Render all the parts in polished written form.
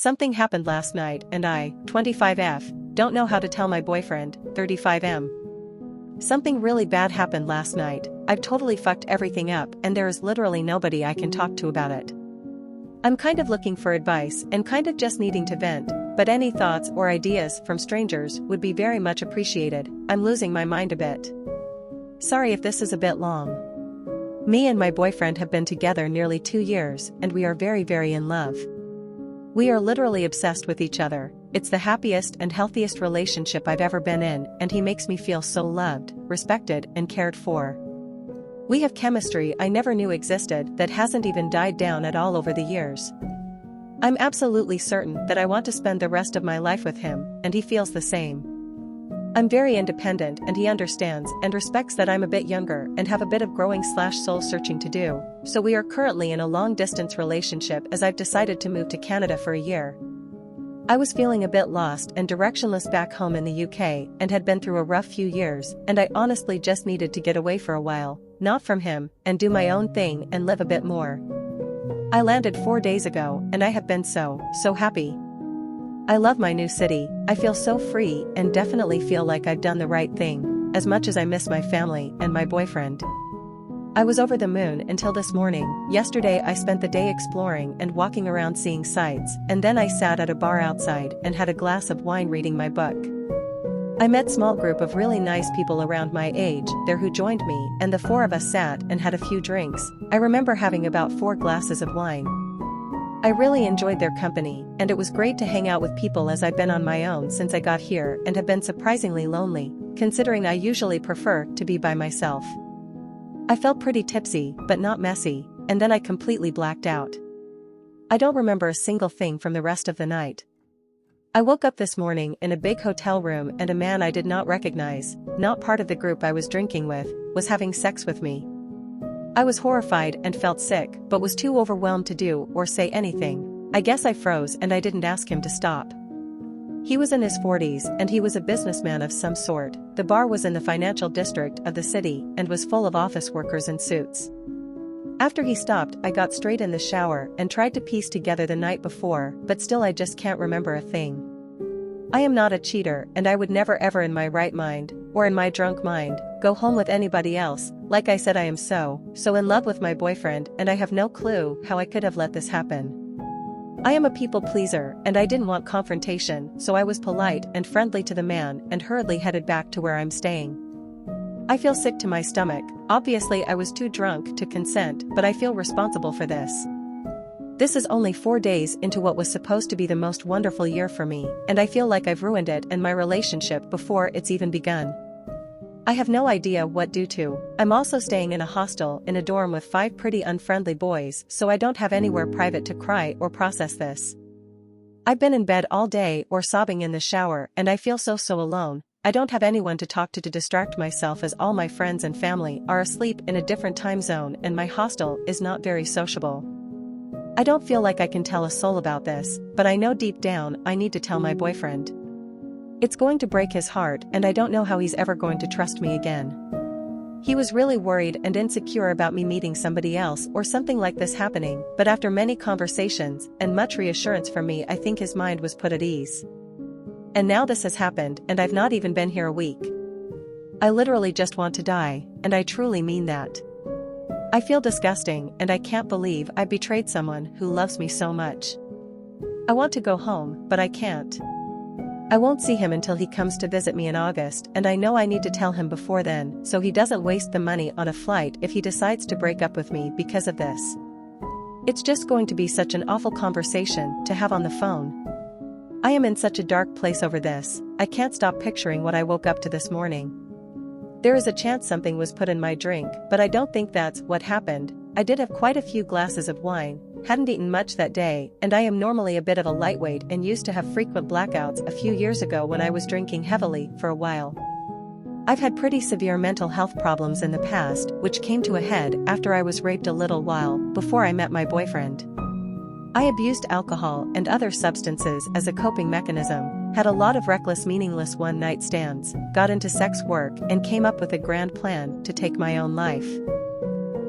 Something happened last night and I, 25F, don't know how to tell my boyfriend, 35M. Something really bad happened last night. I've totally fucked everything up and there is literally nobody I can talk to about it. I'm kind of looking for advice and kind of just needing to vent, but any thoughts or ideas from strangers would be very much appreciated. I'm losing my mind a bit. Sorry if this is a bit long. Me and my boyfriend have been together nearly 2 years and we are very in love. We are literally obsessed with each other. It's the happiest and healthiest relationship I've ever been in and he makes me feel so loved, respected and cared for. We have chemistry I never knew existed that hasn't even died down at all over the years. I'm absolutely certain that I want to spend the rest of my life with him and he feels the same. I'm very independent and he understands and respects that I'm a bit younger and have a bit of growing/soul searching to do, so we are currently in a long-distance relationship as I've decided to move to Canada for a year. I was feeling a bit lost and directionless back home in the UK and had been through a rough few years and I honestly just needed to get away for a while, not from him, and do my own thing and live a bit more. I landed 4 days ago and I have been so happy. I love my new city. I feel so free and definitely feel like I've done the right thing, as much as I miss my family and my boyfriend. I was over the moon until this morning. Yesterday I spent the day exploring and walking around seeing sights, and then I sat at a bar outside and had a glass of wine reading my book. I met small group of really nice people around my age there who joined me and the 4 of us sat and had a few drinks. I remember having about 4 glasses of wine. I really enjoyed their company and it was great to hang out with people as I've been on my own since I got here and have been surprisingly lonely, considering I usually prefer to be by myself. I felt pretty tipsy but not messy, and then I completely blacked out. I don't remember a single thing from the rest of the night. I woke up this morning in a big hotel room and a man I did not recognize, not part of the group I was drinking with, was having sex with me. I was horrified and felt sick but was too overwhelmed to do or say anything. I guess I froze and I didn't ask him to stop. He was in his 40s and he was a businessman of some sort. The bar was in the financial district of the city and was full of office workers in suits. After he stopped, I got straight in the shower and tried to piece together the night before, but still I just can't remember a thing. I am not a cheater and I would never ever in my right mind, or in my drunk mind, go home with anybody else. Like I said, I am so in love with my boyfriend and I have no clue how I could have let this happen. I am a people pleaser and I didn't want confrontation, so I was polite and friendly to the man and hurriedly headed back to where I'm staying. I feel sick to my stomach. Obviously I was too drunk to consent, but I feel responsible for this. This is only 4 days into what was supposed to be the most wonderful year for me, and I feel like I've ruined it and my relationship before it's even begun. I have no idea what due to. I'm also staying in a hostel in a dorm with 5 pretty unfriendly boys, so I don't have anywhere private to cry or process this. I've been in bed all day or sobbing in the shower and I feel so alone. I don't have anyone to talk to distract myself as all my friends and family are asleep in a different time zone and my hostel is not very sociable. I don't feel like I can tell a soul about this, but I know deep down I need to tell my boyfriend. It's going to break his heart and I don't know how he's ever going to trust me again. He was really worried and insecure about me meeting somebody else or something like this happening, but after many conversations and much reassurance from me, I think his mind was put at ease. And now this has happened and I've not even been here a week. I literally just want to die, and I truly mean that. I feel disgusting and I can't believe I betrayed someone who loves me so much. I want to go home, but I can't. I won't see him until he comes to visit me in August, and I know I need to tell him before then so he doesn't waste the money on a flight if he decides to break up with me because of this. It's just going to be such an awful conversation to have on the phone. I am in such a dark place over this. I can't stop picturing what I woke up to this morning. There is a chance something was put in my drink, but I don't think that's what happened. I did have quite a few glasses of wine, hadn't eaten much that day, and I am normally a bit of a lightweight and used to have frequent blackouts a few years ago when I was drinking heavily for a while. I've had pretty severe mental health problems in the past, which came to a head after I was raped a little while before I met my boyfriend. I abused alcohol and other substances as a coping mechanism, had a lot of reckless, meaningless one-night stands, got into sex work and came up with a grand plan to take my own life.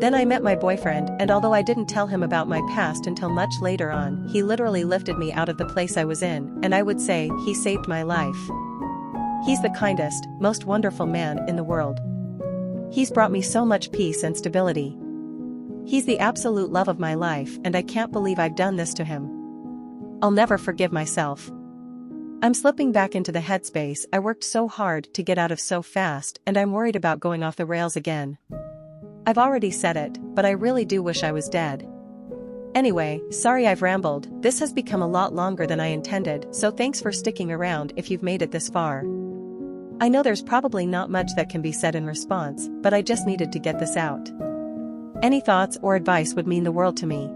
Then I met my boyfriend, and although I didn't tell him about my past until much later on, he literally lifted me out of the place I was in, and I would say, he saved my life. He's the kindest, most wonderful man in the world. He's brought me so much peace and stability. He's the absolute love of my life, and I can't believe I've done this to him. I'll never forgive myself. I'm slipping back into the headspace I worked so hard to get out of so fast, and I'm worried about going off the rails again. I've already said it, but I really do wish I was dead. Anyway, sorry I've rambled. This has become a lot longer than I intended, so thanks for sticking around if you've made it this far. I know there's probably not much that can be said in response, but I just needed to get this out. Any thoughts or advice would mean the world to me.